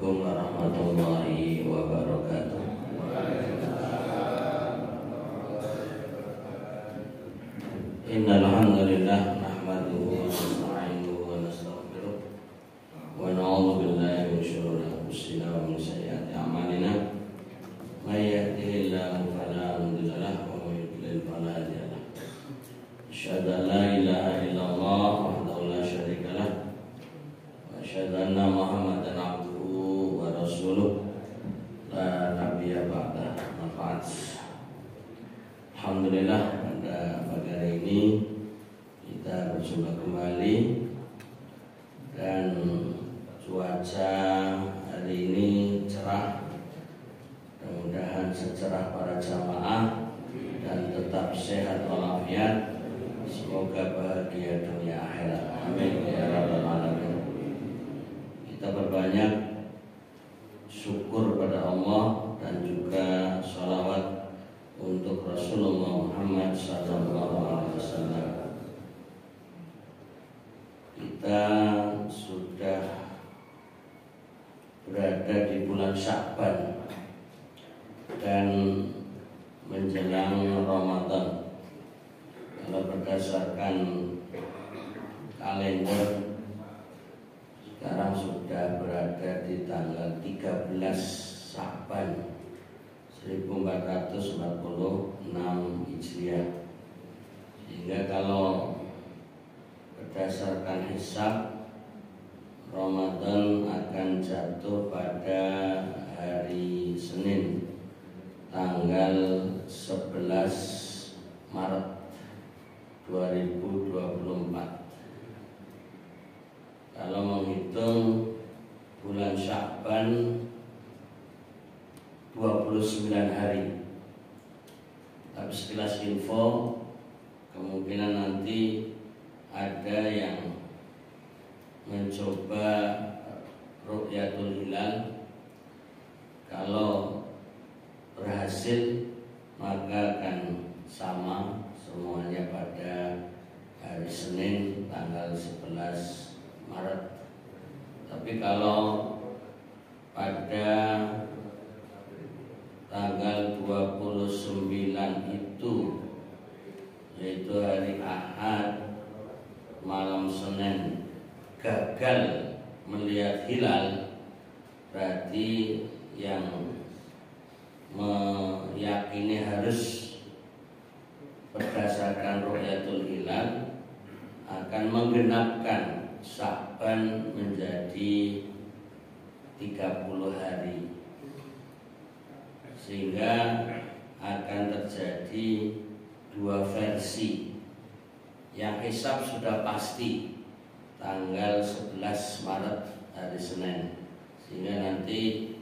Assalamualaikum warahmatullahi wabarakatuh. Innal hamdalillah nahmaduhu wa nasta'inuhu wa nastaghfiruh wa na'udzu billahi min shururi anfusina wa min sayyiati a'malina. May yahdihillahu fala mudilla lahu wa may yudlil fala hadiya lahu. Asyhadu an la ilaha illallah wahdahu la syarika lah wa asyhadu anna Muhammadan abduhu wa rasuluh la nabiyya ba'da. Alhamdulillah, pada pagi hari ini kita berjumpa kembali dan cuaca hari ini cerah. Mudah-mudahan secerah para jamaah dan tetap sehat walafiat. Semoga bahagia dunia akhirat. Amin ya rabbal alamin. Kita berbanyak syukur pada Allah dan juga sholawat untuk Rasulullah Muhammad SAW. Kita sudah berada di bulan Sya'ban dan menjelang Ramadan. Kalau berdasarkan kalender sekarang sudah berada di tanggal 13 Sya'ban 1446 Hijriah. Sehingga kalau berdasarkan hisab, Ramadan akan jatuh pada hari Senin tanggal 11 Maret 2024. Kalau menghitung bulan Sya'ban 29 hari. Tapi sekilas info, kemungkinan nanti ada yang mencoba ru'yatul hilal. Kalau berhasil maka akan sama semuanya pada hari Senin tanggal 11 Maret. Tapi kalau pada tanggal 29 itu, yaitu hari Ahad malam Senin, gagal melihat hilal, berarti yang meyakini harus berdasarkan ru'yatul hilal akan menggenapkan Sya'ban menjadi 30 hari. Sehingga akan terjadi dua versi. Yang hisab sudah pasti tanggal 11 Maret hari Senin. Sehingga nanti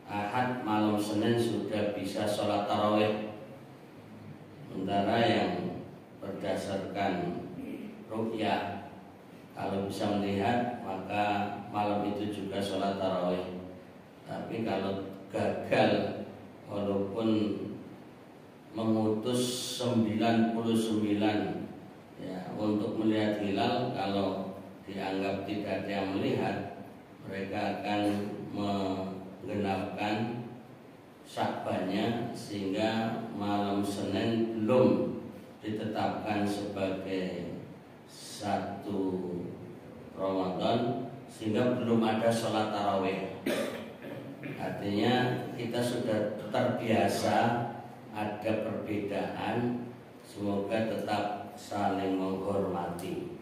Ahad malam Senin sudah bisa sholat tarawih. Sementara yang berdasarkan ru'yah, kalau bisa melihat maka malam itu juga sholat tarawih. Tapi kalau gagal, walaupun mengutus 99 ya untuk melihat hilal, kalau dianggap tidak ada yang melihat, mereka akan menggenapkan Sya'bannya sehingga malam Senin belum ditetapkan sebagai satu Ramadan, sehingga belum ada sholat tarawih. Artinya kita sudah terbiasa ada perbedaan. Semoga tetap saling menghormati.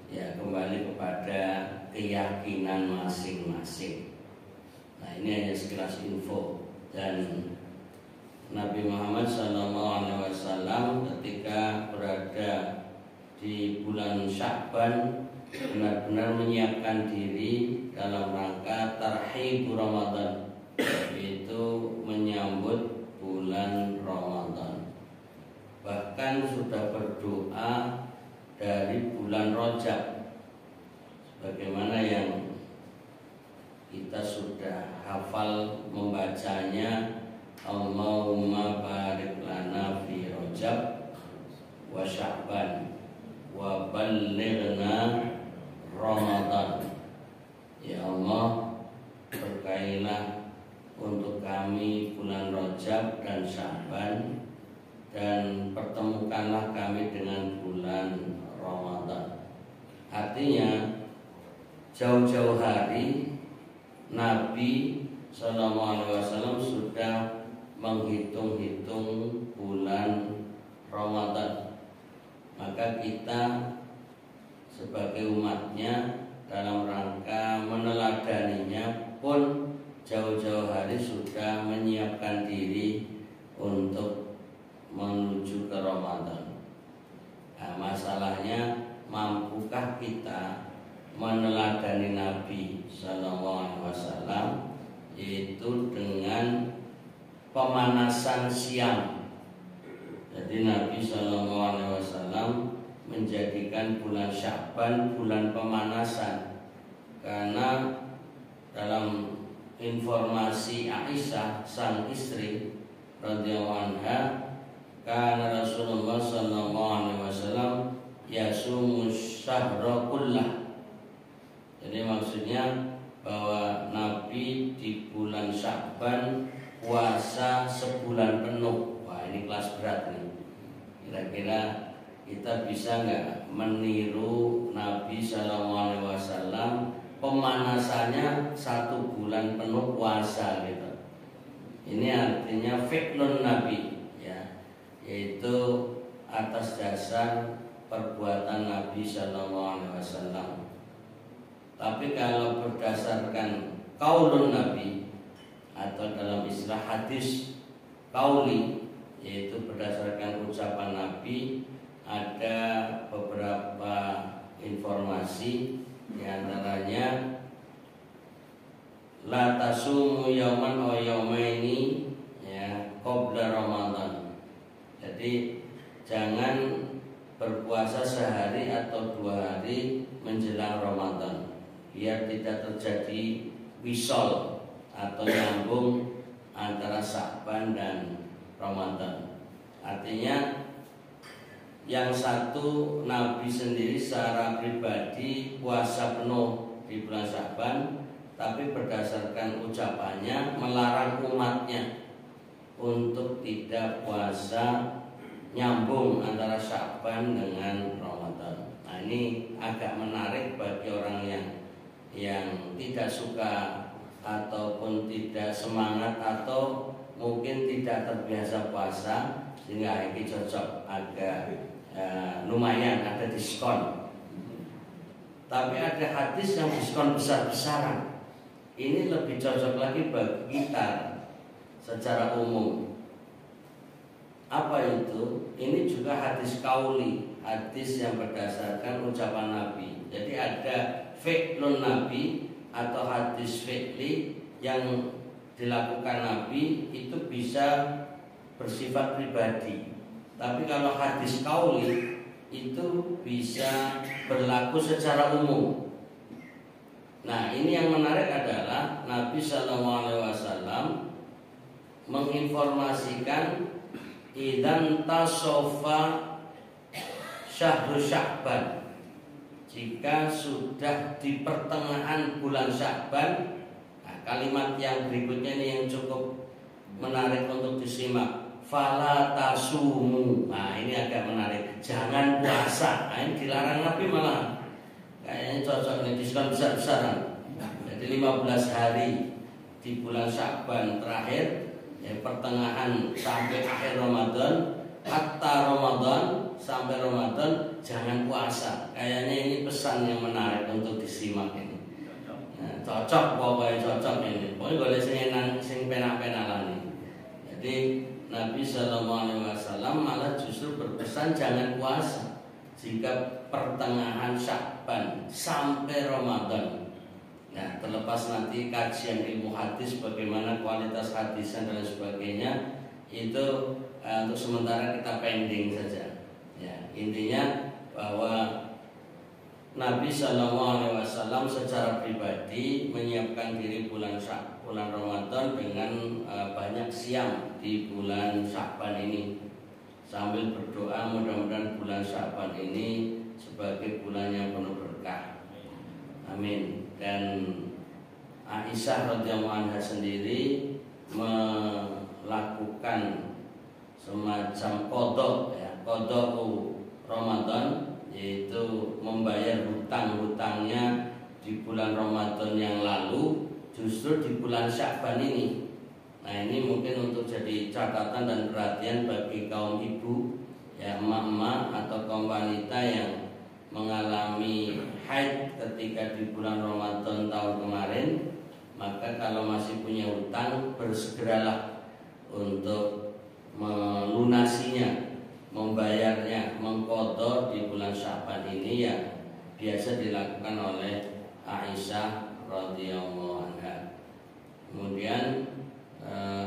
Ya, kembali kepada keyakinan masing-masing. Nah, ini hanya sekilas info. Dan Nabi Muhammad SAW ketika berada di bulan Sya'ban benar-benar menyiapkan diri dalam rangka tarhib Ramadan, yaitu menyambut bulan Ramadan. Bahkan sudah berdoa dari bulan Rajab, sebagaimana yang kita sudah hafal membacanya. Allahumma barik lana fi Rajab wa Sya'ban wa ballighna Ramadan. Ya Allah, berkahi Berikanlah untuk kami bulan Rajab dan Sya'ban, dan pertemukanlah kami dengan bulan Ramadan. Artinya jauh-jauh hari Nabi SAW sudah menghitung-hitung bulan Ramadan. Maka kita sebagai umatnya dalam rangka meneladaninya pun jauh-jauh hari sudah menyiapkan diri untuk menuju ke Ramadan. Nah, masalahnya mampukah kita meneladani Nabi SAW, yaitu dengan pemanasan siang. Jadi Nabi SAW menjadikan bulan Sya'ban bulan pemanasan, karena dalam informasi Aisyah sang istri radhiyallahu anha, karena Rasulullah SAW yasumu syahra kullah. Jadi maksudnya bahwa Nabi di bulan Sya'ban puasa sebulan penuh. Wah, ini kelas berat nih. Kira-kira kita bisa nggak meniru Nabi SAW pemanasannya 1 bulan penuh puasa gitu. Ini artinya fi'lun Nabi, ya, yaitu atas dasar perbuatan Nabi SAW. Tapi kalau berdasarkan qaulun Nabi, atau dalam istilah hadis qauli, yaitu berdasarkan ucapan Nabi, ada beberapa informasi, diantaranya la tasumu yauman aw yaumaini ya qabla Ramadan. Jadi jangan berpuasa sehari atau 2 hari menjelang Ramadan, biar tidak terjadi wisol atau nyambung antara Sya'ban dan Ramadan. Artinya yang satu, Nabi sendiri secara pribadi puasa penuh di bulan Sya'ban, tapi berdasarkan ucapannya melarang umatnya untuk tidak puasa nyambung antara Sya'ban dengan Ramadan. Nah, ini agak menarik bagi orang yang tidak suka ataupun tidak semangat atau mungkin tidak terbiasa puasa, sehingga ini cocok, agak lumayan ada diskon. Tapi ada hadis yang diskon besar-besaran. Ini lebih cocok lagi bagi kita secara umum. Apa itu? Ini juga hadis qauli, hadis yang berdasarkan ucapan Nabi. Jadi ada fi'lun Nabi atau hadis fi'li yang dilakukan Nabi, itu bisa bersifat pribadi. Tapi kalau hadis qauli itu bisa berlaku secara umum. Nah, ini yang menarik adalah Nabi SAW menginformasikan idzan tasofa syahru Sya'ban, jika sudah di pertengahan bulan Sya'ban. Nah, kalimat yang berikutnya ini yang cukup menarik untuk disimak. Fala tasumu. Nah, ini agak menarik. Jangan puasa. Nah, ini dilarang Nabi malah. Kayaknya cocok nih, diskon besar-besaran. Jadi 15 hari di bulan Sya'ban terakhir, ya, pertengahan sampai akhir Ramadan, hatta Ramadan, sampai Ramadan jangan puasa. Kayaknya ini pesan yang menarik untuk disimak ini. Nah, cocok, pokoknya cocok ini. Pokoknya boleh sing penak-penakan ini. Jadi Nabi SAW malah justru berpesan jangan puasa jika pertengahan Sya'ban sampai Ramadan. Nah, terlepas nanti kajian ilmu hadis, bagaimana kualitas hadis dan lain sebagainya, itu untuk sementara kita pending saja. Ya, intinya bahwa Nabi SAW secara pribadi menyiapkan diri bulan Ramadan dengan banyak siam di bulan Sya'ban ini, sambil berdoa mudah-mudahan bulan Sya'ban ini sebagai bulan yang penuh berkah. Amin. Dan Aisyah Aisyah radhiyallahu anha sendiri melakukan semacam qadha ya, qadha Ramadan, yaitu membayar hutang-hutangnya di bulan Ramadan yang lalu justru di bulan Sya'ban ini. Nah, ini mungkin untuk jadi catatan dan perhatian bagi kaum ibu ya, emak-emak atau kaum wanita yang mengalami haid ketika di bulan Ramadan tahun kemarin. Maka kalau masih punya hutang, bersegeralah untuk melunasinya, membayarnya, mengqadha di bulan Sya'ban ini yang biasa dilakukan oleh Aisyah radhiyallahu anha. Kemudian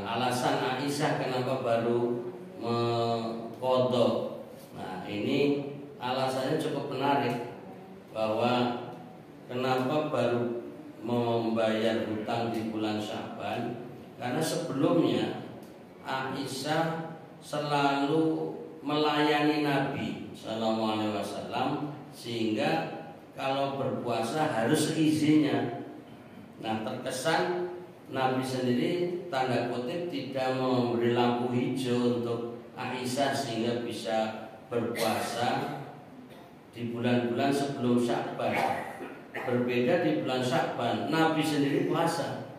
alasan Aisyah kenapa baru mengqadha. Nah, ini alasannya cukup menarik, bahwa kenapa baru membayar hutang di bulan Sya'ban, karena sebelumnya Aisyah selalu melayani Nabi Sallallahu Alaihi Wasallam, sehingga kalau berpuasa harus izinnya. Nah, terkesan Nabi sendiri tanda kutip tidak memberi lampu hijau untuk Aisyah sehingga bisa berpuasa di bulan-bulan sebelum Sya'ban. Berbeda di bulan Sya'ban, Nabi sendiri puasa,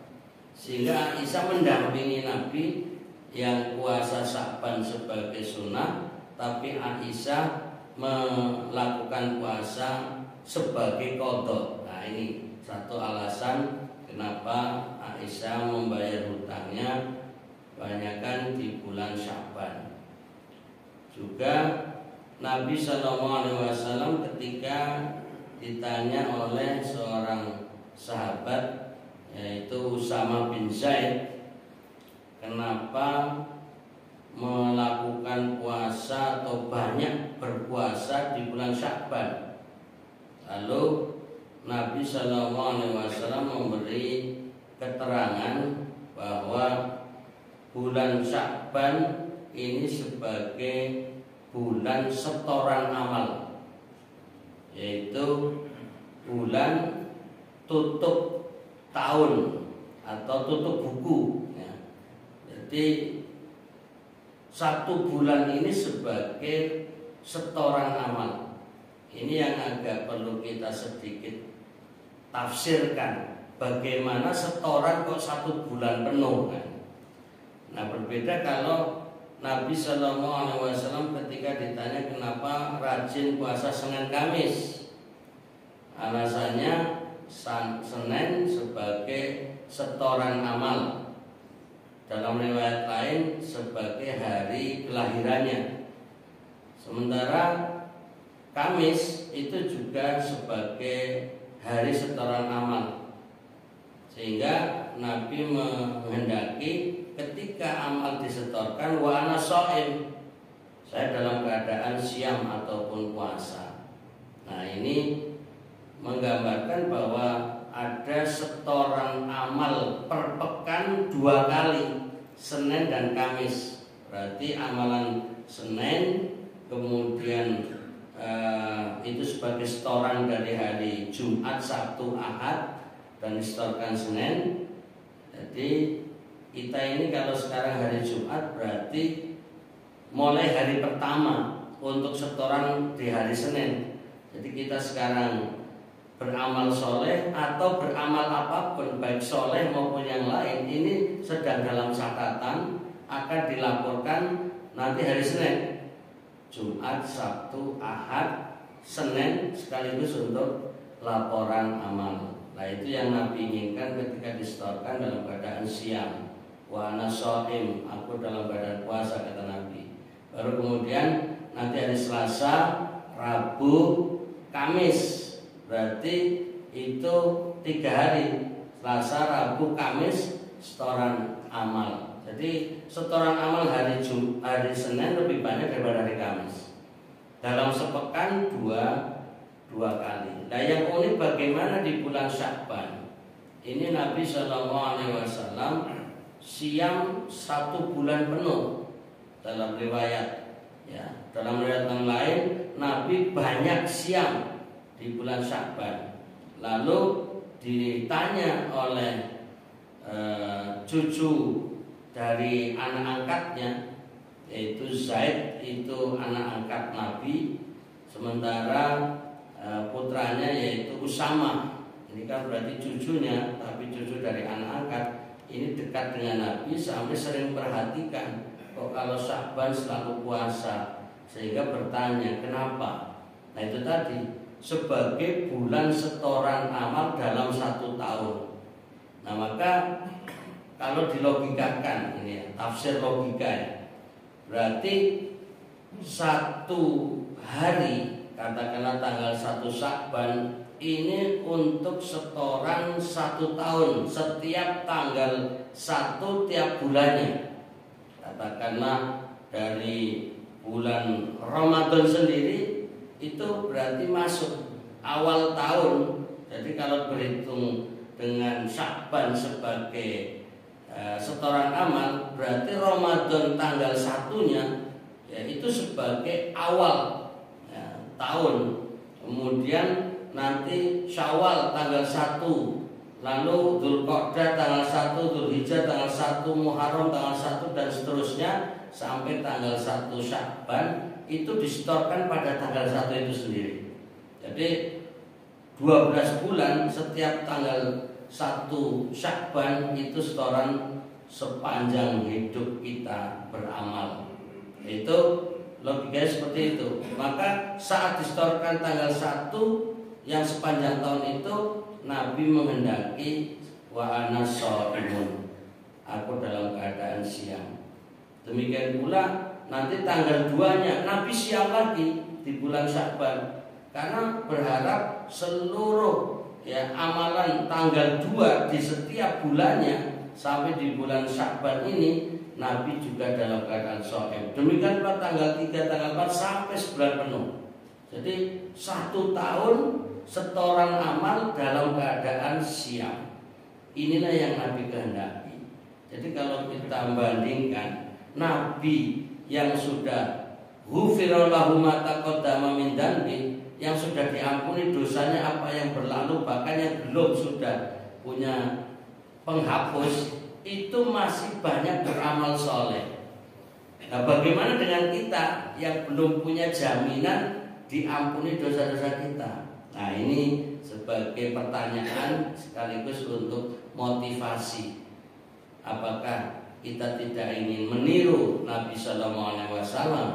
sehingga Aisyah mendampingi Nabi yang puasa Sya'ban sebagai sunnah, tapi Aisyah melakukan puasa sebagai qadha. Nah, ini satu alasan kenapa Aisyah membayar hutangnya kebanyakan di bulan Sya'ban. Juga Nabi SAW ketika ditanya oleh seorang sahabat, yaitu Usama bin Zaid, kenapa melakukan puasa atau banyak berpuasa di bulan Sya'ban. Lalu Nabi SAW memberi keterangan bahwa bulan Sya'ban ini sebagai bulan setoran amal, yaitu bulan tutup tahun atau tutup buku ya. Jadi satu bulan ini sebagai setoran amal. Ini yang agak perlu kita sedikit tafsirkan, bagaimana setoran kok satu bulan penuh kan. Nah, berbeda kalau Nabi SAW ketika ditanya kenapa rajin puasa Senin Kamis, alasannya Senin sebagai setoran amal, dalam riwayat lain sebagai hari kelahirannya, sementara Kamis itu juga sebagai hari setoran amal. Sehingga Nabi menghendaki ketika amal disetorkan, wa ana shaim, saya dalam keadaan siam ataupun puasa. Nah, ini menggambarkan bahwa ada setoran amal per pekan 2 kali, Senin dan Kamis. Berarti amalan Senin kemudian itu sebagai setoran dari hari Jumat, Sabtu, Ahad, dan disetorkan Senin. Jadi kita ini kalau sekarang hari Jumat, berarti mulai hari pertama untuk setoran di hari Senin. Jadi kita sekarang beramal soleh atau beramal apapun, baik soleh maupun yang lain, ini sedang dalam catatan akan dilaporkan nanti hari Senin, Jumat, Sabtu, Ahad, Senin sekaligus untuk laporan amal. Nah, itu yang Nabi inginkan ketika disetorkan dalam keadaan siam. Wa ana shaim, aku dalam keadaan puasa, kata Nabi. Baru kemudian nanti hari Selasa, Rabu, Kamis. Berarti itu 3 hari, Selasa, Rabu, Kamis, setoran amal. Jadi setoran amal hari Senin lebih banyak daripada hari Kamis. Dalam sepekan 2 kali. Nah, yang unik bagaimana di bulan Sya'ban ini Nabi SAW siam 1 bulan penuh dalam riwayat. Ya, dalam riwayat yang lain Nabi banyak siam di bulan Sya'ban. Lalu ditanya oleh cucu dari anak angkatnya, yaitu Zaid itu anak angkat Nabi, sementara putranya yaitu Usama. Ini kan berarti cucunya, tapi cucu dari anak angkat. Ini dekat dengan Nabi sampai sering perhatikan kok kalau Sya'ban selalu puasa, sehingga bertanya kenapa. Nah itu tadi sebagai bulan setoran amal dalam 1 tahun. Nah maka kalau dilogikakan, ini ya, tafsir logika ya, berarti 1 hari, katakanlah tanggal 1 Sya'ban, ini untuk setoran 1 tahun, setiap tanggal 1 tiap bulannya. Katakanlah dari bulan Ramadan sendiri itu berarti masuk awal tahun. Jadi kalau berhitung dengan Sya'ban sebagai setoran amal, berarti Ramadan tanggal 1-nya ya, itu sebagai awal ya, tahun. Kemudian nanti Syawal tanggal 1, lalu Dzulqa'dah tanggal 1, Dzulhijjah tanggal 1, Muharram tanggal 1, dan seterusnya sampai tanggal 1 Sya'ban itu disetorkan pada tanggal 1 itu sendiri. Jadi 12 bulan setiap tanggal 1 Sya'ban itu setoran sepanjang hidup kita beramal. Itu logikanya seperti itu. Maka saat disetorkan tanggal 1 yang sepanjang tahun itu, Nabi menghendaki wa ana shaimun, aku dalam keadaan siang. Demikian pula nanti tanggal 2-nya Nabi siang lagi di bulan Sya'ban, karena berharap seluruh ya amalan tanggal 2 di setiap bulannya sampai di bulan Sya'ban ini Nabi juga dalam keadaan shaim. Demikian pula tanggal 3, tanggal 4 sampai sebulan penuh. Jadi 1 tahun setoran amal dalam keadaan siang. Inilah yang Nabi kehendaki. Jadi kalau kita bandingkan Nabi yang sudah ghufira lahu ma taqaddama min dzanbi, yang sudah diampuni dosanya apa yang berlalu, bahkan yang belum sudah punya penghapus, itu masih banyak beramal soleh. Nah bagaimana dengan kita yang belum punya jaminan diampuni dosa-dosa kita? Nah ini sebagai pertanyaan sekaligus untuk motivasi. Apakah kita tidak ingin meniru Nabi Sallallahu Alaihi Wasallam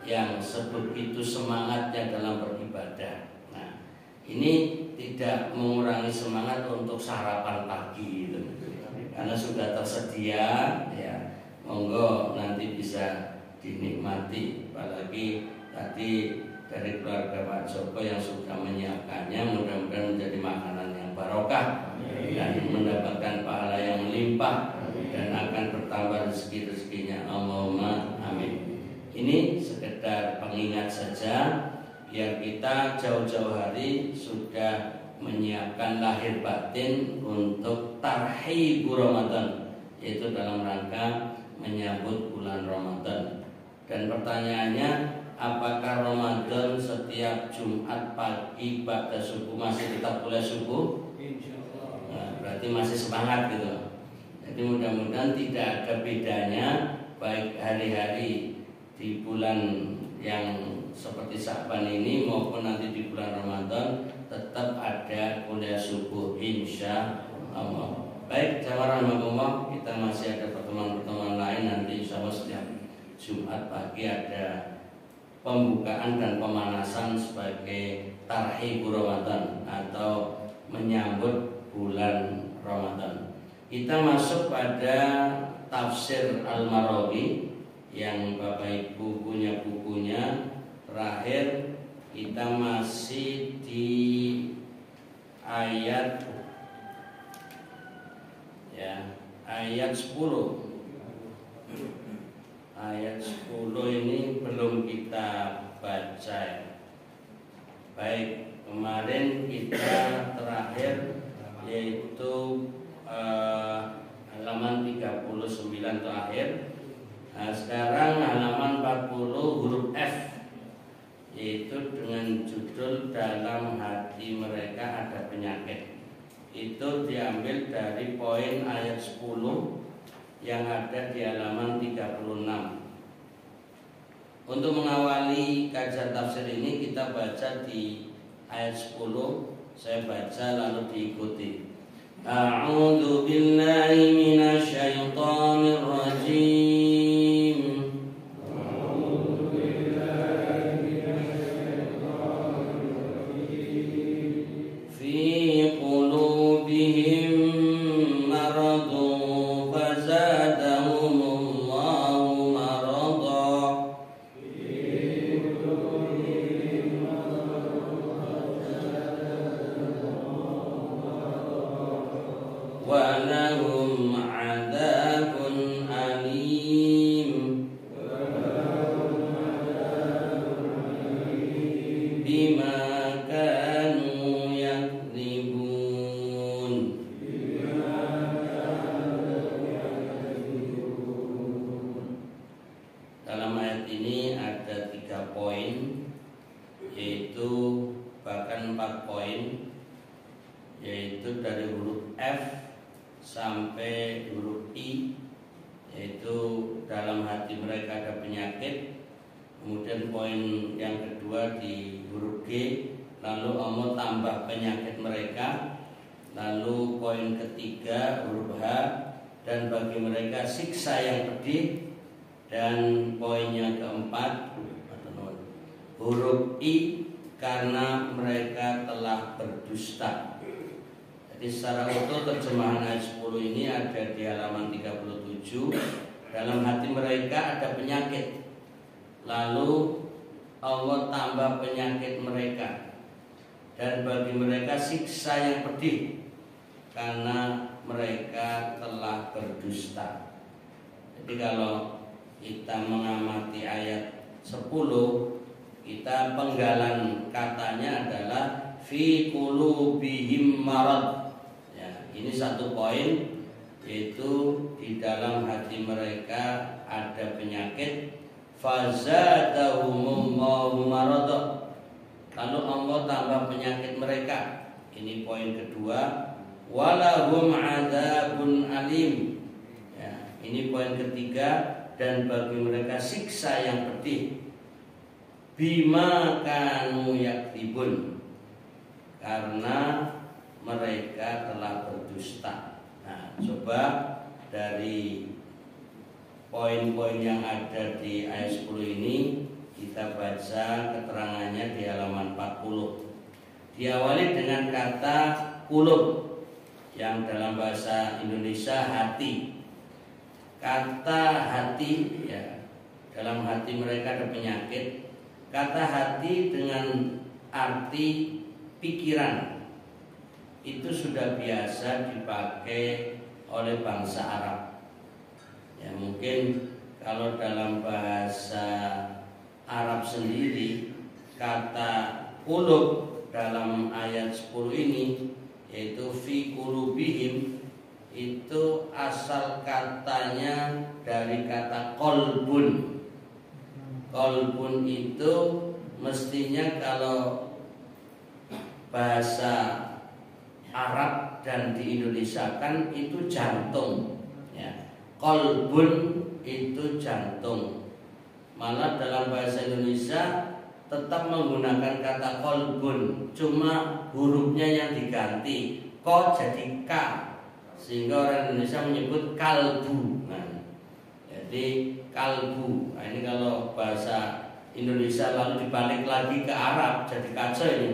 yang sebegitu semangatnya dalam beribadah? Nah ini tidak mengurangi semangat untuk sarapan pagi gitu. Karena sudah tersedia ya, monggo nanti bisa dinikmati. Apalagi tadi dari keluarga Pak Joko yang sudah menyiapkannya, mudah-mudahan menjadi makanan yang barokah dan mendapatkan pahala yang melimpah dan akan bertambah rezeki-rezekinya. Allahumma amin. Ini sekedar pengingat saja biar kita jauh-jauh hari sudah menyiapkan lahir batin untuk tarhibur Ramadan, yaitu dalam rangka menyambut bulan Ramadan. Dan pertanyaannya, apakah Ramadan setiap Jumat pagi ba'da subuh masih tetap boleh subuh? Nah, berarti masih semangat gitu. Jadi mudah-mudahan tidak ada bedanya, baik hari-hari di bulan yang seperti Sya'ban ini maupun nanti di bulan Ramadan tetap ada kuliah subuh insya Allah. Baik, jamaah rahmatullah, kita masih ada pertemuan-pertemuan lain nanti insya Allah setiap Jumat pagi ada pembukaan dan pemanasan sebagai tarhibur Ramadan atau menyambut bulan Ramadan. Kita masuk pada tafsir Al-Marawi yang Bapak Ibu punya bukunya. Terakhir kita masih di ayat ya, ayat 10. Ayat 10 ini belum kita baca. Baik, kemarin kita terakhir yaitu halaman 39 terakhir. Nah, sekarang halaman 40 huruf F, yaitu dengan judul dalam hati mereka ada penyakit. Itu diambil dari poin ayat 10 yang ada di halaman 36. Untuk mengawali kajian tafsir ini kita baca di ayat 10. Saya baca lalu diikuti. A'udzu billahi minasy syaithanir rajim. A'udzu billahi minasy syaithanir rajim. Fi qulubihim maradun fazadahumullahu maradan. Walahum adzabun alim bima kanu yakdzibun. Dalam ayat ini ada 3 poin, yaitu bahkan 4 poin, yaitu dari huruf F sampai huruf I, yaitu dalam hati mereka ada penyakit. Kemudian poin yang kedua di huruf G, lalu Allah tambah penyakit mereka. Lalu poin ketiga huruf H, dan bagi mereka siksa yang pedih. Dan poin yang keempat huruf I, karena mereka telah berdusta. Jadi secara utuh terjemahan ayat 10 ini ada di halaman 37. Dalam hati mereka ada penyakit, lalu Allah tambah penyakit mereka, dan bagi mereka siksa yang pedih karena mereka telah berdusta. Jadi kalau kita mengamati ayat 10, kita penggalan katanya adalah fi qulubihim marad. Ini satu poin, yaitu di dalam hati mereka ada penyakit. Fazadahumullahu marada, lalu Allah tambah penyakit mereka. Ini poin kedua. Walahum adzabun alim. Ya, ini poin ketiga, dan bagi mereka siksa yang pedih. Bima kanu yakdzibun, karena mereka telah berdusta. Nah, coba dari poin-poin yang ada di ayat 10 ini kita baca keterangannya di halaman 40. Diawali dengan kata qulub, yang dalam bahasa Indonesia hati. Kata hati, ya, dalam hati mereka ada penyakit. Kata hati dengan arti pikiran itu sudah biasa dipakai oleh bangsa Arab. Ya, mungkin kalau dalam bahasa Arab sendiri kata qulub dalam ayat 10 ini, yaitu fi qulubihim, itu asal katanya dari kata qalbun. Qalbun itu mestinya kalau bahasa Arab dan di Indonesia kan itu jantung, ya. Qalbun itu jantung. Malah dalam bahasa Indonesia tetap menggunakan kata qalbun, cuma hurufnya yang diganti, ko jadi k, sehingga orang Indonesia menyebut kalbu. Nah, jadi kalbu. Nah, ini kalau bahasa Indonesia lalu dibalik lagi ke Arab jadi kacau ini.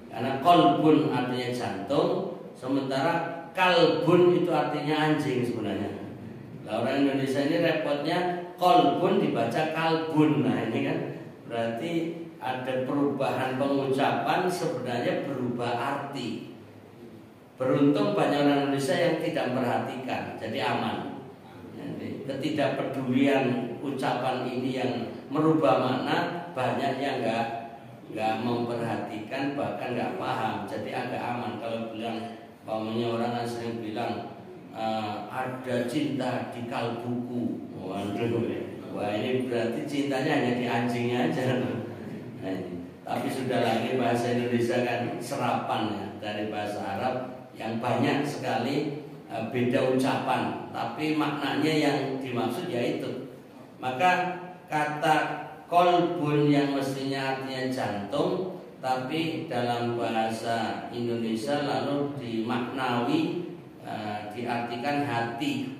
Karena qalbun artinya jantung, sementara kalbun itu artinya anjing sebenarnya. Nah, orang Indonesia ini repotnya qalbun dibaca kalbun. Nah, ini kan berarti ada perubahan pengucapan, sebenarnya berubah arti. Beruntung banyak orang Indonesia yang tidak memperhatikan, jadi aman. Jadi, ketidakpedulian ucapan ini yang merubah makna, banyak yang nggak memperhatikan, bahkan nggak paham, jadi agak aman. Kalau bilang, pamannya orang kan sering bilang ada cinta di kalbuku. Waduh, wah ini berarti cintanya hanya di anjingnya aja. Nah, tapi sudah lagi bahasa Indonesia kan serapan ya dari bahasa Arab yang banyak sekali beda ucapan, tapi maknanya yang dimaksud yaitu. Maka kata kolbun yang mestinya artinya jantung, tapi dalam bahasa Indonesia lalu dimaknawi diartikan hati.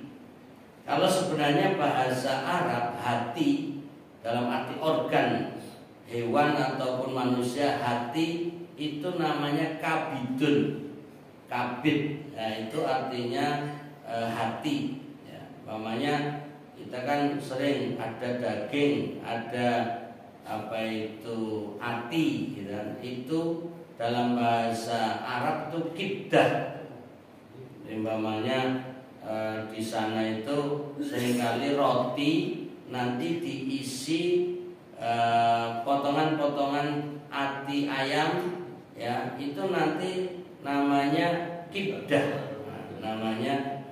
Kalau sebenarnya bahasa Arab hati dalam arti organ hewan ataupun manusia, hati itu namanya kabidun, kabid. Nah, itu artinya hati. Ya, umpamanya kita kan sering ada daging, ada apa itu hati, gitu kan. Itu dalam bahasa Arab itu kibdah. Umpamanya di sana itu seringkali roti nanti diisi potongan-potongan hati ayam, ya itu nanti namanya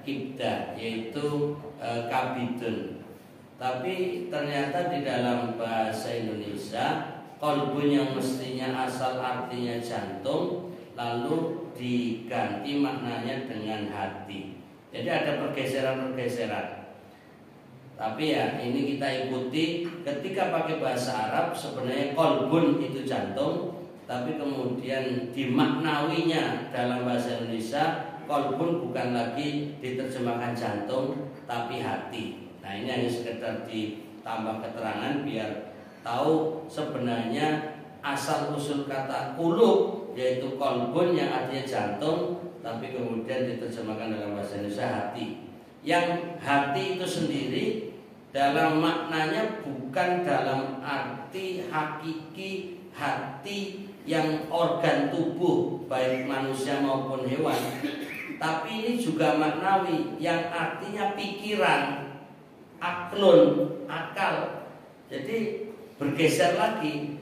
kibdah, yaitu kabidun. Tapi ternyata di dalam bahasa Indonesia kolbun yang mestinya asal artinya jantung lalu diganti maknanya dengan hati. Jadi ada pergeseran-pergeseran. Tapi ya ini kita ikuti, ketika pakai bahasa Arab sebenarnya kolbun itu jantung, tapi kemudian dimaknawinya dalam bahasa Indonesia kolbun bukan lagi diterjemahkan jantung tapi hati. Nah ini hanya sekedar ditambah keterangan biar tahu sebenarnya asal usul kata kulub yaitu kolbun yang artinya jantung, tapi kemudian diterjemahkan dalam bahasa Indonesia hati. Yang hati itu sendiri dalam maknanya bukan dalam arti hakiki hati yang organ tubuh baik manusia maupun hewan, tapi ini juga maknawi yang artinya pikiran, aklun, akal. Jadi bergeser lagi.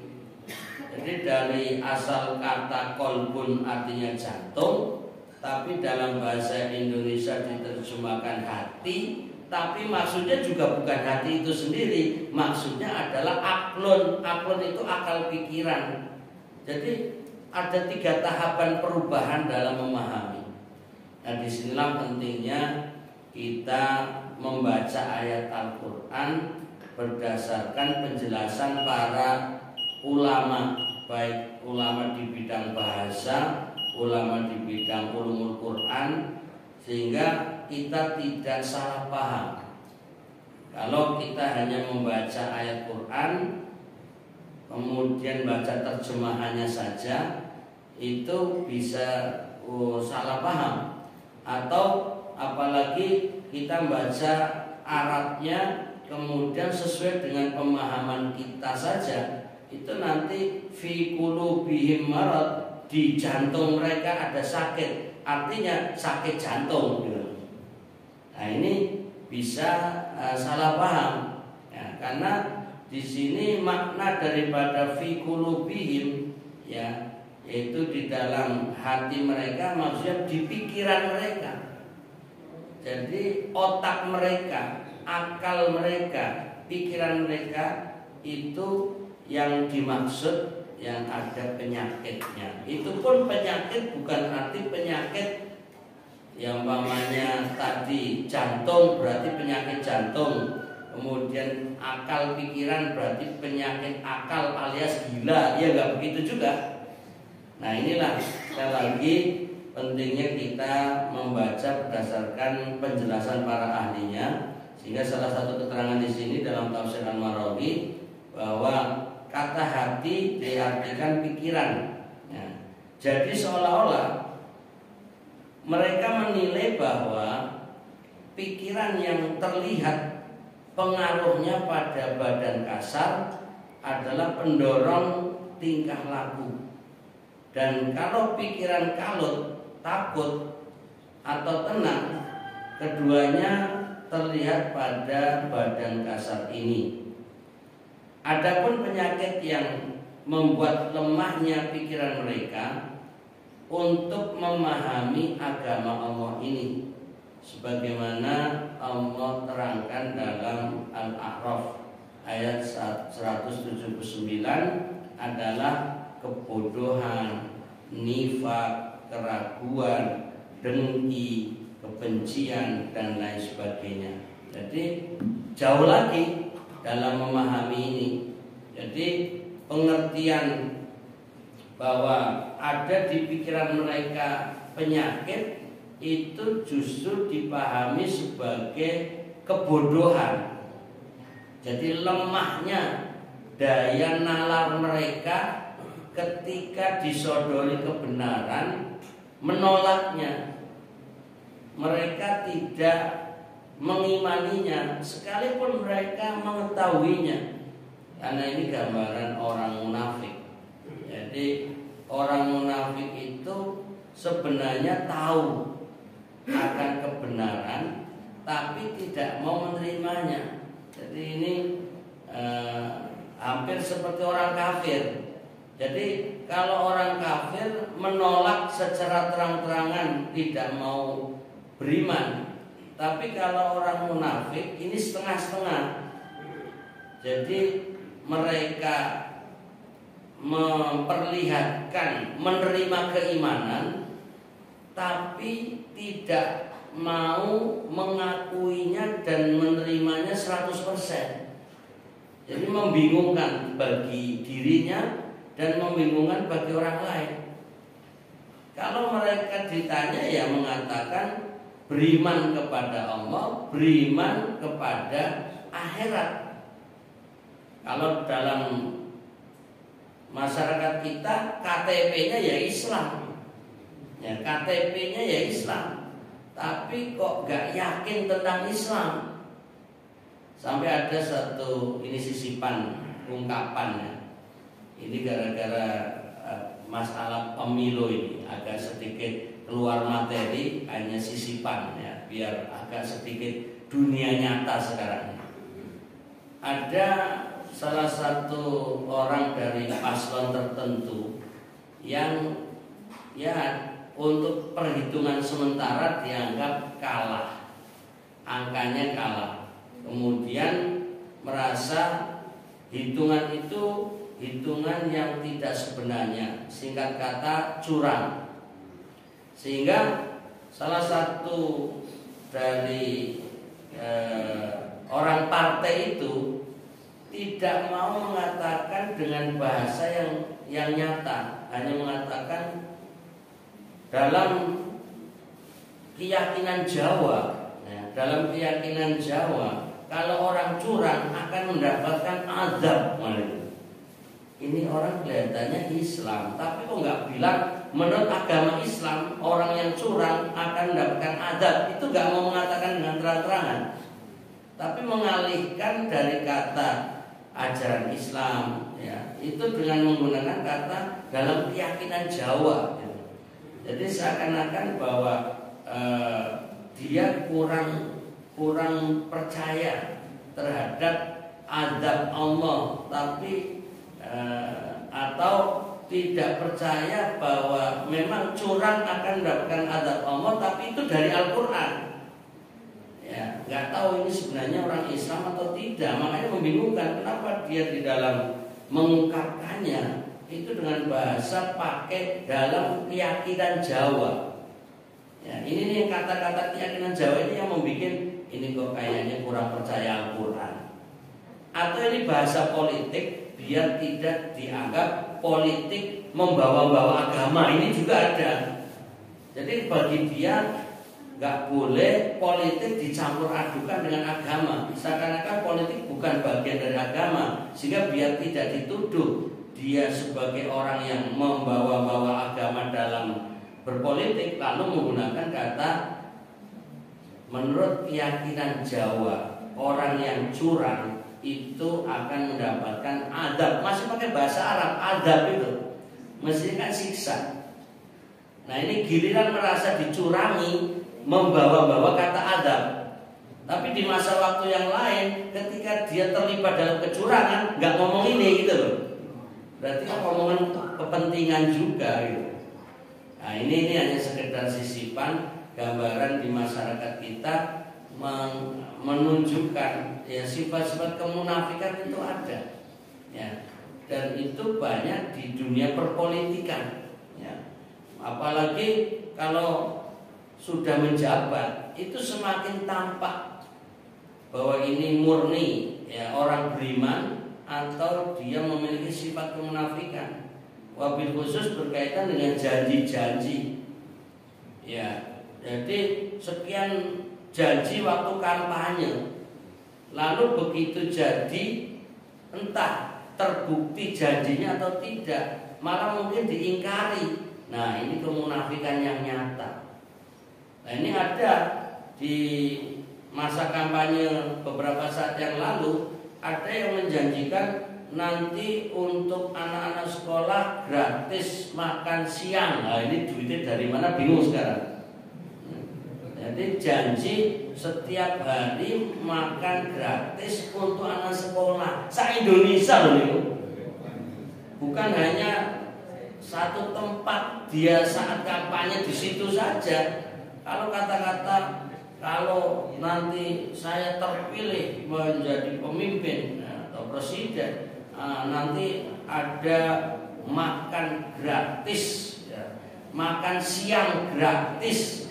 Jadi dari asal kata kolbun artinya jantung, tapi dalam bahasa Indonesia diterjemahkan hati, tapi maksudnya juga bukan hati itu sendiri, maksudnya adalah aklun. Aklun itu akal pikiran. Jadi ada 3 tahapan perubahan dalam memahami. Nah disinilah pentingnya kita membaca ayat Al-Quran berdasarkan penjelasan para ulama, baik ulama di bidang bahasa, ulama di bidang ulumul Quran, sehingga kita tidak salah paham. Kalau kita hanya membaca ayat Quran kemudian baca terjemahannya saja, itu bisa salah paham. Atau apalagi kita baca Arabnya kemudian sesuai dengan pemahaman kita saja, itu nanti fi qulubihim marad, di jantung mereka ada sakit, artinya sakit jantung gitu. Nah ini bisa salah paham ya, karena di sini makna daripada fi qulubihim ya, yaitu di dalam hati mereka, maksudnya di pikiran mereka. Jadi otak mereka, akal mereka, pikiran mereka itu yang dimaksud, yang ada penyakitnya. Itu pun penyakit bukan arti penyakit yang umpamanya tadi jantung berarti penyakit jantung, kemudian akal pikiran berarti penyakit akal alias gila, ya nggak begitu juga. Nah inilah sekali lagi pentingnya kita membaca berdasarkan penjelasan para ahlinya, sehingga salah satu keterangan di sini dalam tafsir Al-Marawi bahwa kata hati diartikan pikiran. Ya. Jadi seolah-olah mereka menilai bahwa pikiran yang terlihat pengaruhnya pada badan kasar adalah pendorong tingkah laku. Dan kalau pikiran kalut, takut atau tenang, keduanya terlihat pada badan kasar ini. Adapun penyakit yang membuat lemahnya pikiran mereka untuk memahami agama Allah ini, sebagaimana Allah terangkan dalam Al-A'raf ayat 179 adalah kebodohan, nifak, keraguan, dengki, kebencian dan lain sebagainya. Jadi jauh lagi dalam memahami ini. Jadi pengertian bahwa ada di pikiran mereka penyakit itu justru dipahami sebagai kebodohan. Jadi lemahnya daya nalar mereka ketika disodori kebenaran menolaknya. Mereka tidak mengimaninya sekalipun mereka mengetahuinya. Karena ini gambaran orang munafik. Jadi orang munafik itu sebenarnya tahu akan kebenaran tapi tidak mau menerimanya. Jadi ini hampir seperti orang kafir. Jadi kalau orang kafir menolak secara terang-terangan tidak mau beriman. Tapi kalau orang munafik ini setengah-setengah. Jadi mereka memperlihatkan menerima keimanan tapi tidak mau mengakuinya dan menerimanya 100%. Jadi membingungkan bagi dirinya dan membingungkan bagi orang lain. Kalau mereka ditanya ya mengatakan beriman kepada Allah, beriman kepada akhirat. Kalau dalam masyarakat kita KTP-nya ya Islam. Ya, KTP-nya ya Islam. Tapi kok gak yakin tentang Islam. Sampai ada satu ini sisipan ungkapan ya. Ini gara-gara masalah pemilu ini agak sedikit keluar materi, hanya sisipan ya, biar agak sedikit dunia nyata sekarang. Ada salah satu orang dari paslon tertentu yang ya untuk perhitungan sementara dianggap kalah, angkanya kalah. Kemudian merasa hitungan itu hitungan yang tidak sebenarnya, singkat kata curang. Sehingga salah satu dari orang partai itu tidak mau mengatakan dengan bahasa yang nyata, hanya mengatakan dalam keyakinan Jawa, ya, dalam keyakinan Jawa kalau orang curang akan mendapatkan azab. Ini orang kelihatannya Islam, tapi kok nggak bilang menurut agama Islam orang yang curang akan mendapatkan azab. Itu nggak mau mengatakan dengan terang-terangan, tapi mengalihkan dari kata ajaran Islam, ya, itu dengan menggunakan kata dalam keyakinan Jawa. Ya. Jadi seakan-akan bahwa dia kurang percaya terhadap azab Allah, tapi atau tidak percaya bahwa memang curang akan mendapatkan azab Allah, tapi itu dari Al-Quran. Ya, nggak tahu ini sebenarnya orang Islam atau tidak, makanya membingungkan kenapa dia di dalam mengungkapkannya itu dengan bahasa pakai dalam keyakinan Jawa. Ya, ini nih kata-kata keyakinan Jawa ini yang membuat ini kok kayaknya kurang percaya Al-Quran. Atau ini bahasa politik biar tidak dianggap politik membawa-bawa agama, ini juga ada. Jadi bagi dia nggak boleh politik dicampur adukan dengan agama, seakan-akan politik bukan bagian dari agama, sehingga biar tidak dituduh dia sebagai orang yang membawa-bawa agama dalam berpolitik, lalu menggunakan kata menurut keyakinan Jawa orang yang curang itu akan mendapatkan adab. Masih pakai bahasa Arab, adab itu mestinya kan siksa. Nah ini giliran merasa dicurangi, membawa-bawa kata adab. Tapi di masa waktu yang lain, ketika dia terlibat dalam kecurangan, nggak ngomong ini gitu loh. Berarti kan ngomongan kepentingan juga gitu. Nah ini hanya sekedar sisipan gambaran di masyarakat kita menunjukkan ya sifat-sifat kemunafikan itu ada, ya, dan itu banyak di dunia perpolitikan, ya. Apalagi kalau sudah menjabat itu semakin tampak bahwa ini murni ya orang beriman atau dia memiliki sifat kemunafikan. Wabil khusus berkaitan dengan janji-janji. Ya, jadi sekian janji waktu kampanye, lalu begitu jadi entah terbukti janjinya atau tidak, malah mungkin diingkari. Nah, ini kemunafikan yang nyata. Nah, ini ada di masa kampanye beberapa saat yang lalu, ada yang menjanjikan nanti untuk anak-anak sekolah gratis makan siang. Nah, ini duitnya dari mana bingung sekarang. Jadi janji setiap hari makan gratis untuk anak sekolah se-Indonesia loh itu. Bukan hanya satu tempat dia saat kampanye di situ saja. Kalau kata-kata kalau nanti saya terpilih menjadi pemimpin atau presiden, nanti ada makan gratis, ya, makan siang gratis,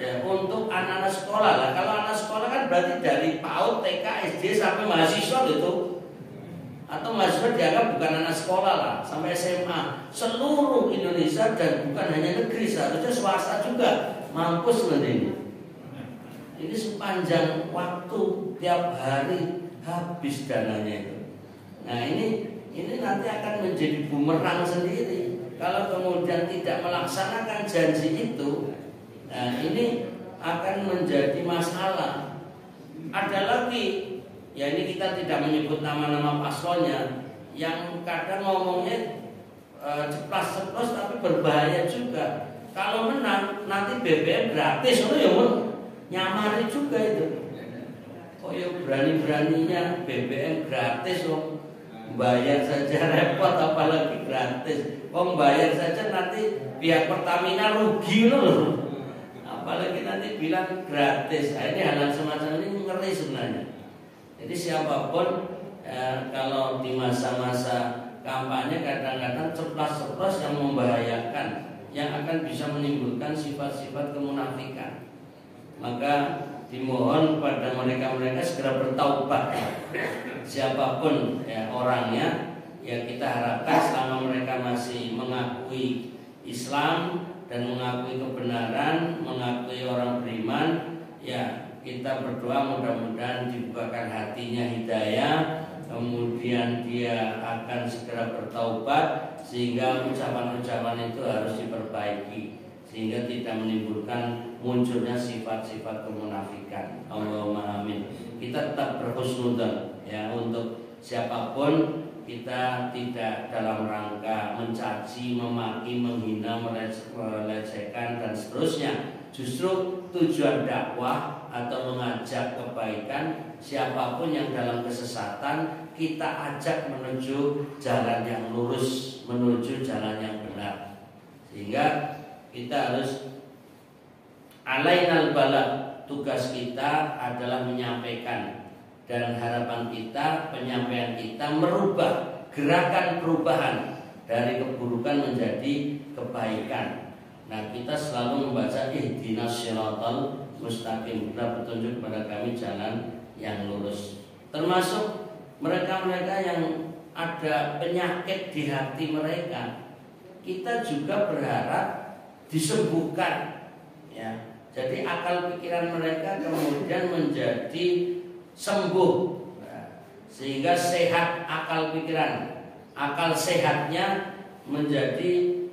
ya, untuk anak-anak sekolah lah. Kalau anak sekolah kan berarti dari PAUD, TK, SD sampai mahasiswa itu, atau mahasiswa dianggap bukan anak sekolah lah, sampai SMA. Seluruh Indonesia dan bukan hanya negeri, seharusnya swasta juga mampus nanti. Ini sepanjang waktu tiap hari habis dananya itu. Nah ini nanti akan menjadi bumerang sendiri kalau kemudian tidak melaksanakan janji itu. Nah ini akan menjadi masalah. Ada lagi, ya ini kita tidak menyebut nama-nama paslonnya, yang kadang ngomongnya ceplas-ceplos tapi berbahaya juga. Kalau menang nanti BBM gratis, itu ya nyamari juga itu. Kok ya berani-beraninya BBM gratis, bayar saja repot apalagi gratis. Bayar saja nanti pihak Pertamina rugi loh. Apalagi nanti bilang gratis. Ini hal semacam ini ngeri sebenarnya. Jadi siapapun kalau di masa-masa kampanye kadang-kadang ceplas-ceplos yang membahayakan, yang akan bisa menimbulkan sifat-sifat kemunafikan. Maka dimohon pada mereka-mereka segera bertaubat. Siapapun ya orangnya, ya kita harapkan selama mereka masih mengakui Islam dan mengakui kebenaran, mengakui orang beriman, ya kita berdoa mudah-mudahan dibukakan hatinya hidayah, kemudian dia akan segera bertaubat sehingga ucapan-ucapan itu harus diperbaiki sehingga tidak menimbulkan munculnya sifat-sifat kemunafikan. Allahumma amin. Kita tetap berhusnudzon ya untuk siapapun. Kita tidak dalam rangka mencaci, memaki, menghina, melecehkan dan seterusnya. Justru tujuan dakwah atau mengajak kebaikan, siapapun yang dalam kesesatan kita ajak menuju jalan yang lurus, menuju jalan yang benar. Sehingga kita harus alainal balagh, tugas kita adalah menyampaikan, dan harapan kita, penyampaian kita merubah gerakan perubahan dari keburukan menjadi kebaikan. Nah, kita selalu membaca ihdinas shiratal mustaqim, petunjuk kepada kami jalan yang lurus. Termasuk mereka-mereka yang ada penyakit di hati mereka, kita juga berharap disembuhkan ya. Jadi akal pikiran mereka kemudian menjadi sembuh sehingga sehat akal pikiran, akal sehatnya menjadi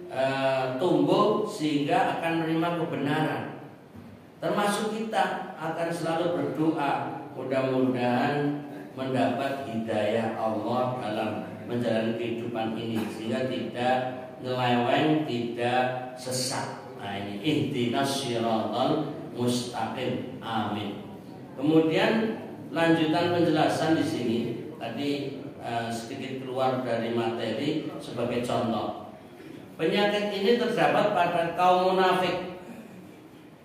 tumbuh sehingga akan menerima kebenaran. Termasuk kita akan selalu berdoa mudah-mudahan mendapat hidayah Allah dalam menjalani kehidupan ini sehingga tidak nyeleweng, tidak sesat. Nah ini ihdinas shiratal mustaqim. Amin. Kemudian lanjutan penjelasan di sini tadi sedikit keluar dari materi sebagai contoh. Penyakit ini terdapat pada kaum munafik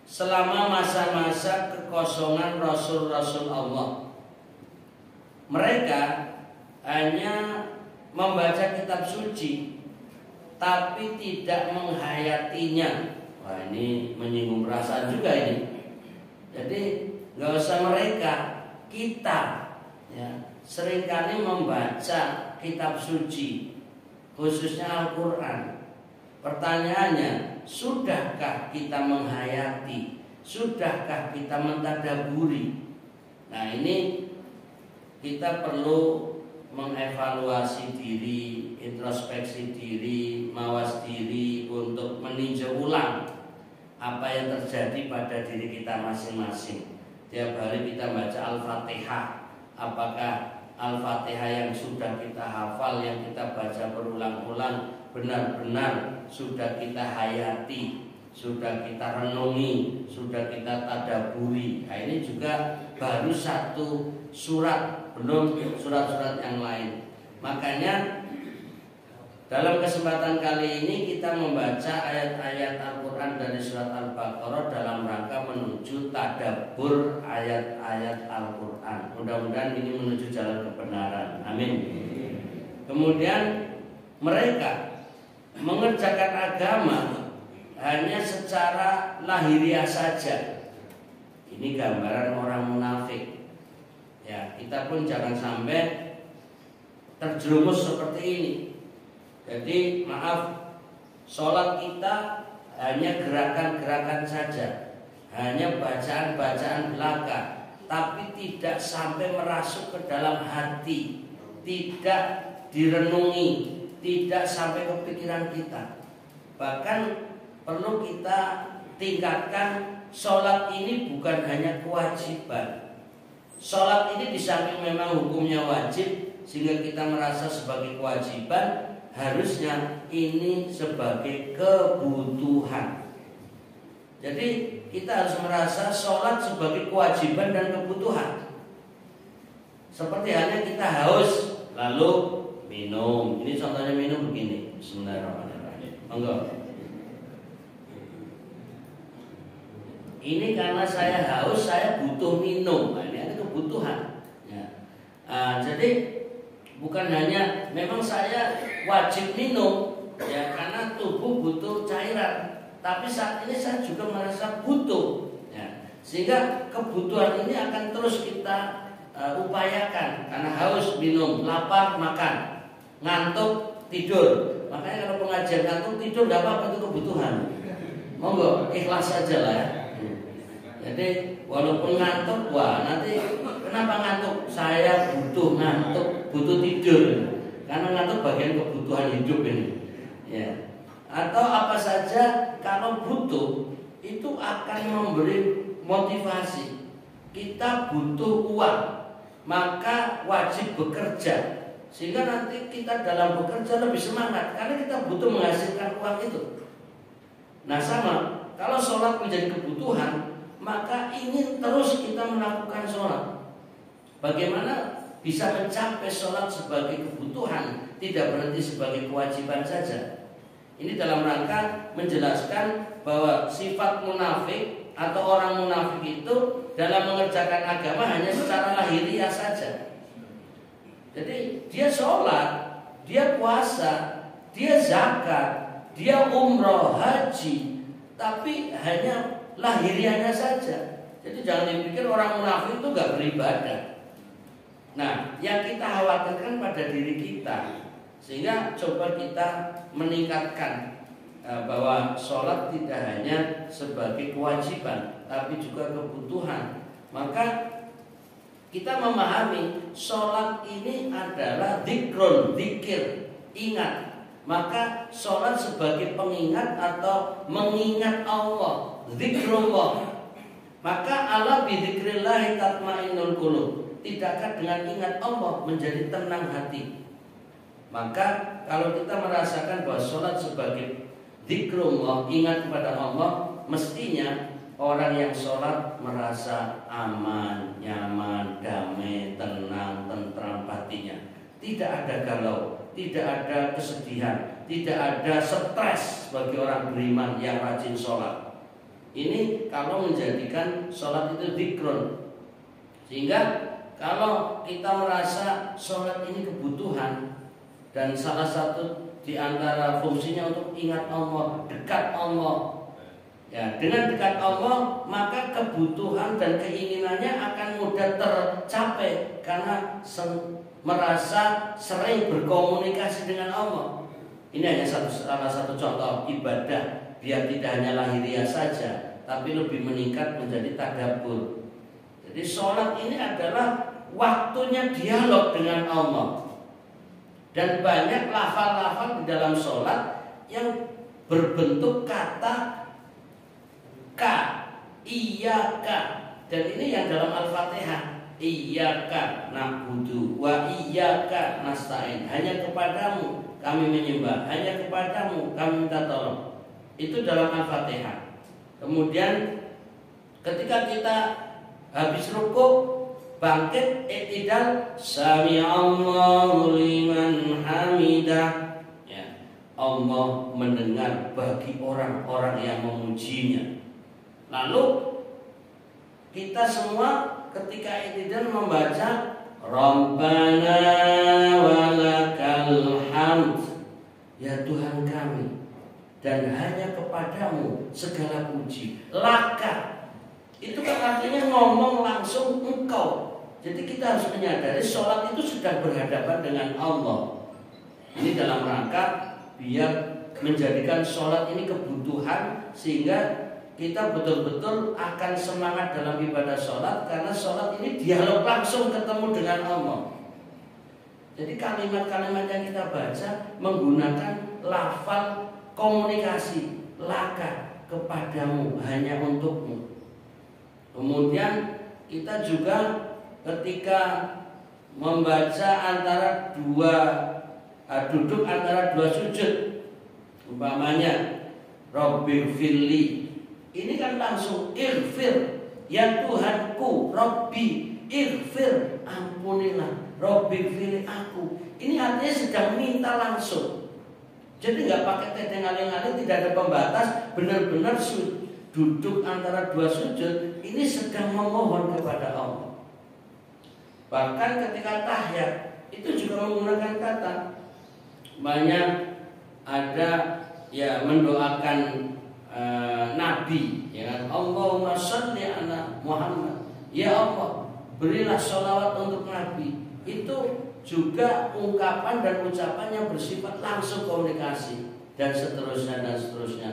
selama masa-masa kekosongan Rasul-Rasul Allah. Mereka hanya membaca kitab suci tapi tidak menghayatinya. Wah, ini menyinggung perasaan juga ini. Jadi nggak usah mereka, kita ya seringkali membaca kitab suci, khususnya Al-Quran. Pertanyaannya, sudahkah kita menghayati? Sudahkah kita mentadaburi? Nah, ini kita perlu mengevaluasi diri, introspeksi diri, mawas diri untuk meninjau ulang apa yang terjadi pada diri kita masing-masing. Tiap hari kita baca Al-Fatihah, apakah Al-Fatihah yang sudah kita hafal, yang kita baca berulang-ulang benar-benar sudah kita hayati, sudah kita renungi, sudah kita tadaburi. Nah, ini juga baru satu surat, belum surat-surat yang lain. Makanya dalam kesempatan kali ini kita membaca ayat-ayat Al-Quran dari surat Al-Baqarah dalam rangka menuju tadabbur ayat-ayat Al-Quran. Mudah-mudahan ini menuju jalan kebenaran. Amin. Kemudian mereka mengerjakan agama hanya secara lahiriah saja. Ini gambaran orang munafik. Ya, kita pun jangan sampai terjerumus seperti ini. Jadi maaf, sholat kita hanya gerakan-gerakan saja, hanya bacaan-bacaan belaka, tapi tidak sampai merasuk ke dalam hati, tidak direnungi, tidak sampai ke pikiran kita. Bahkan perlu kita tingkatkan, sholat ini bukan hanya kewajiban. Sholat ini di samping memang hukumnya wajib, sehingga kita merasa sebagai kewajiban, harusnya ini sebagai kebutuhan. Jadi kita harus merasa sholat sebagai kewajiban dan kebutuhan. Seperti halnya kita haus lalu minum. Ini contohnya minum begini. Bismillahirrahmanirrahim. Monggo. Ini karena saya haus, saya butuh minum. Nah, ini ada kebutuhan. Ya. Jadi bukan hanya memang saya wajib minum ya karena tubuh butuh cairan, tapi saat ini saya juga merasa butuh ya. Sehingga kebutuhan ini akan terus kita upayakan. Karena haus minum, lapar makan, ngantuk tidur. Makanya kalau pengajian ngantuk tidur nggak apa-apa, itu kebutuhan. Monggo ikhlas saja lah ya. Jadi walaupun ngantuk, wah nanti kenapa ngantuk? Saya butuh ngantuk, butuh tidur. Karena ngantuk bagian kebutuhan hidup ini. Ya. Atau apa saja kalau butuh itu akan memberi motivasi. Kita butuh uang, maka wajib bekerja. Sehingga nanti kita dalam bekerja lebih semangat karena kita butuh menghasilkan uang itu. Nah sama, kalau sholat menjadi kebutuhan, maka ingin terus kita melakukan sholat. Bagaimana bisa mencapai sholat sebagai kebutuhan, tidak berhenti sebagai kewajiban saja. Ini dalam rangka menjelaskan bahwa sifat munafik atau orang munafik itu dalam mengerjakan agama hanya secara lahiriah saja. Jadi dia sholat, dia puasa, dia zakat, dia umroh, haji, tapi hanya lahiriahnya saja. Jadi jangan dipikir orang munafik itu gak beribadah. Nah, yang kita khawatirkan pada diri kita, sehingga coba kita meningkatkan bahwa sholat tidak hanya sebagai kewajiban, tapi juga kebutuhan. Maka kita memahami sholat ini adalah dzikrun, zikir, ingat. Maka sholat sebagai pengingat atau mengingat Allah, zikrullah. Maka ala bidzikrillah tatmainnul qulub. Tidakkah dengan ingat Allah menjadi tenang hati? Maka kalau kita merasakan bahwa sholat sebagai zikrullah, ingat kepada Allah, mestinya orang yang sholat merasa aman, nyaman, damai, tenang, tentram hatinya. Tidak ada galau, tidak ada kesedihan, tidak ada stres bagi orang beriman yang rajin sholat. Ini kalau menjadikan sholat itu zikrun. Sehingga kalau kita merasa sholat ini kebutuhan, dan salah satu di antara fungsinya untuk ingat Allah, dekat Allah, Ya, dengan dekat Allah maka kebutuhan dan keinginannya akan mudah tercapai karena merasa sering berkomunikasi dengan Allah. Ini hanya salah satu contoh ibadah biar tidak hanya lahiriah saja, tapi lebih meningkat menjadi tadabbur. Jadi sholat ini adalah waktunya dialog dengan Allah. Dan banyak lafal-lafal di dalam sholat yang berbentuk kata ka, iyyaka, dan ini yang dalam Al-Fatihah, iyyaka na'budu wa iyyaka nasta'in, hanya kepadamu kami menyembah, hanya kepadamu kami minta tolong. Itu dalam Al-Fatihah. Kemudian ketika kita habis rukuk, bangkit i'tidal, sami'allahu liman hamidah, ya, Allah mendengar bagi orang-orang yang memujinya. Lalu kita semua ketika i'tidal membaca Rabbana walakal hamd, ya Tuhan kami, dan hanya kepadamu segala puji. Laka itu kan artinya ngomong langsung engkau. Jadi kita harus menyadari sholat itu sudah berhadapan dengan Allah. Ini dalam rangka biar menjadikan sholat ini kebutuhan, sehingga kita betul-betul akan semangat dalam ibadah sholat, karena sholat ini dialog langsung ketemu dengan Allah. Jadi kalimat-kalimat yang kita baca menggunakan lafal komunikasi, laka, kepadamu, hanya untukmu. Kemudian kita juga ketika membaca antara duduk antara dua sujud, umpamanya Rabbighfirli, ini kan langsung ighfir, ya Tuhanku, Rabbi ighfir, ampunilah, Rabbighfirli aku. Ini artinya sedang minta langsung. Jadi nggak pakai tedeng-aling-aling, tidak ada pembatas, benar-benar duduk antara dua sujud, ini sedang memohon kepada Allah. Bahkan ketika tahiyat itu juga menggunakan kata, banyak ada ya mendoakan Nabi, ya, Allahumma sholli ala Muhammad, ya Allah berilah sholawat untuk Nabi. Itu juga ungkapan dan ucapan yang bersifat langsung komunikasi, dan seterusnya,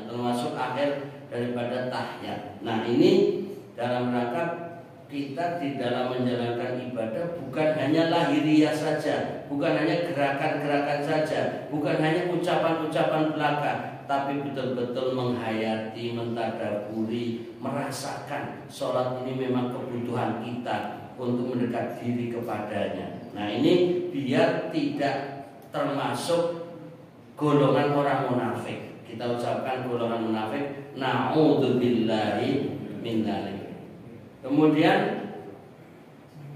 termasuk akhir daripada tahiyat. Nah, ini dalam rangka kita di dalam menjalankan ibadah bukan hanya lahiriah saja, bukan hanya gerakan-gerakan saja, bukan hanya ucapan-ucapan belaka, tapi betul-betul menghayati, mentadaburi, merasakan sholat ini memang kebutuhan kita untuk mendekat diri kepadanya. Nah, ini biar tidak termasuk golongan orang munafik. Kita ucapkan golongan munafik, na'udzubillahi min dzalik. Kemudian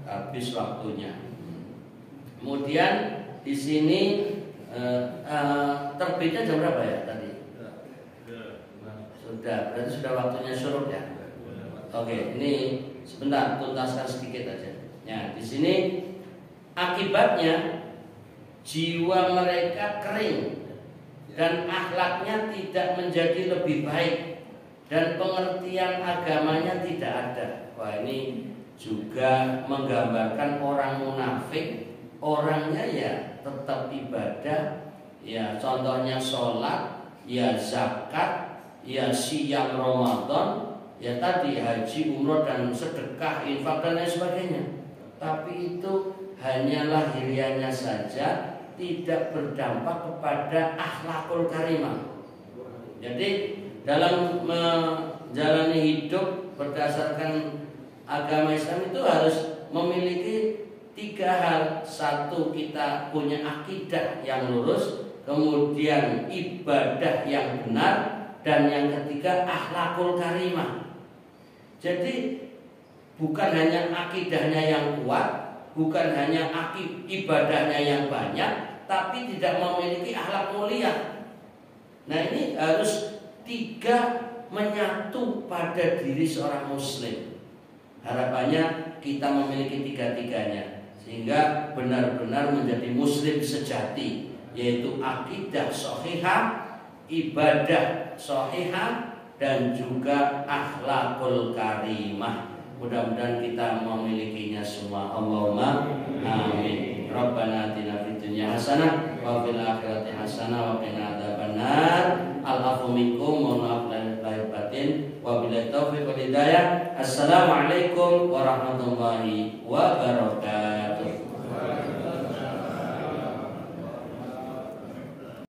habis waktunya. Kemudian di sini terbitnya jam berapa ya tadi? Sudah, berarti sudah waktunya syuruk ya. Oke, ini sebentar tuntaskan sedikit aja. Ya, di sini akibatnya jiwa mereka kering dan akhlaknya tidak menjadi lebih baik dan pengertian agamanya tidak ada. Wah, ini juga menggambarkan orang munafik. Orangnya ya tetap ibadah, ya contohnya sholat, ya zakat, ya siyam Ramadan, ya tadi haji, umroh dan sedekah, infak dan lain sebagainya. Tapi itu hanya lahiriahnya saja, tidak berdampak kepada akhlakul karimah. Jadi dalam menjalani hidup berdasarkan agama Islam itu harus memiliki 3 hal. 1, kita punya akidah yang lurus, kemudian ibadah yang benar, dan yang ketiga akhlakul karimah. Jadi bukan hanya akidahnya yang kuat, bukan hanya ibadahnya yang banyak, tapi tidak memiliki akhlak mulia. Nah, ini harus 3 menyatu pada diri seorang muslim. Harapannya kita memiliki 3-tiganya, sehingga benar-benar menjadi muslim sejati, yaitu akidah sahihah, ibadah sahihah, dan juga akhlakul karimah. Mudah-mudahan kita memilikinya semua. Allahumma amin. Rabbana atina fid dunya hasanah wa fil akhirati hasanah wa qina adzabannar. Al-afwu minkum, mohon maaf lahir batin. Wabillahi taufiq wal hidayah. Assalamualaikum warahmatullahi wabarakatuh.